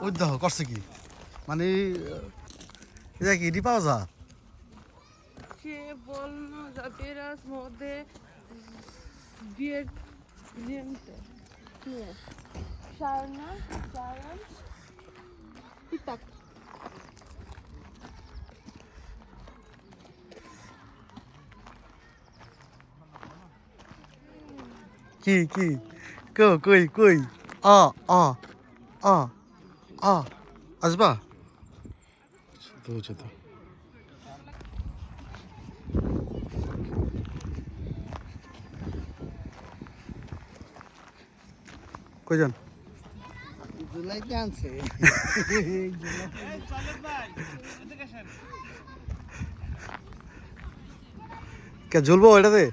ওই দেখো করছে কি মানে এটা কি পাওয়া যা সে বললো জাতিরাজ মধ্যে বিয়ের নিয়মটা সারনা সারন পিতাক কি কি কই কই আ আ আ আ আসবা তো হচ্ছে তো কই যান জুলাইতে আনছে কে ঝুলবো ওইটাতে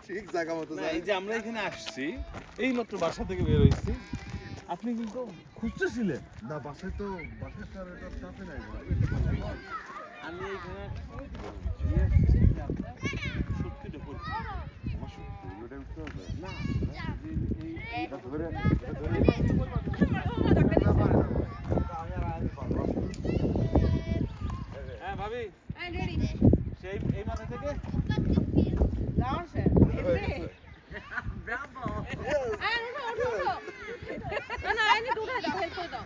ঠিক জায়গা মতো এই যে আমরা এখানে আসছি এই মাত্র বাসা থেকে বের হয়েছি আপনি কিন্তু খুঁজতেছিলেন না বাসায় তো বাসায় তো এটা চাপে নাই আমি এখানে সত্যি দেখো আমার সত্যি ওটা উঠতে হবে না এটা ধরে হ্যাঁ ভাবি সেই এই মাথা থেকে যাওয়ার স্যার ব্রাভো ওঠো না আইনি উঠে দাও হেল্প করে দাও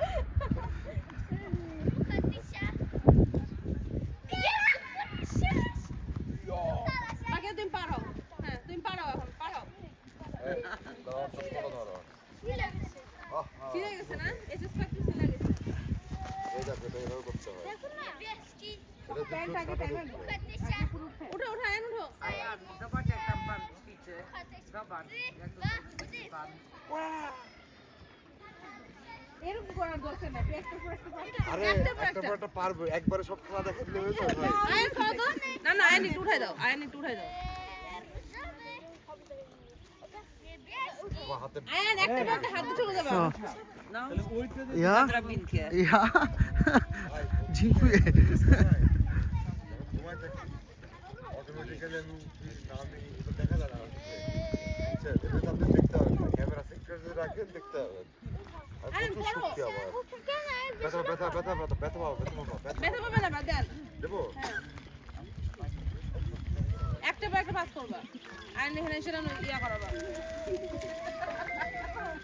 আগে তুমি পারো হ্যাঁ তুমি পারো এখন পারো সিলে গেছে না এসএস ফ্যাক্টরি সিলে গেছে এই দেখো এটা এভাবে করতে হয় দেখুন না বেশকি প্যান্ট আগে প্যান্ট উঠো উঠো আইন উঠো জবরদস্ত একটা বান পিছে এরকম করার দরকার নাই প্র্যাকটিস করতে আরে একটা পারবো একবারে সব খেলা দেখাইলে হয়ে যাবে ভাই আইন খাও তো না না আইন একটু উঠাই দাও আইন একটু উঠাই দাও আইন একটা বাতে হাত দিয়ে চলে যাবে না ইয়া ইয়া ঝিঙ্কু অটোমেটিক্যালি আমি এটা দেখা যায় না আচ্ছা এটা তো আপনি দেখতে হবে ক্যামেরা সেট করে রাখেন দেখতে হবে আরে করো ব্যথা পাবে না দেন দেবো একটা বার একটা পাস করবা আইন এখানে সেটা ইয়া করাবা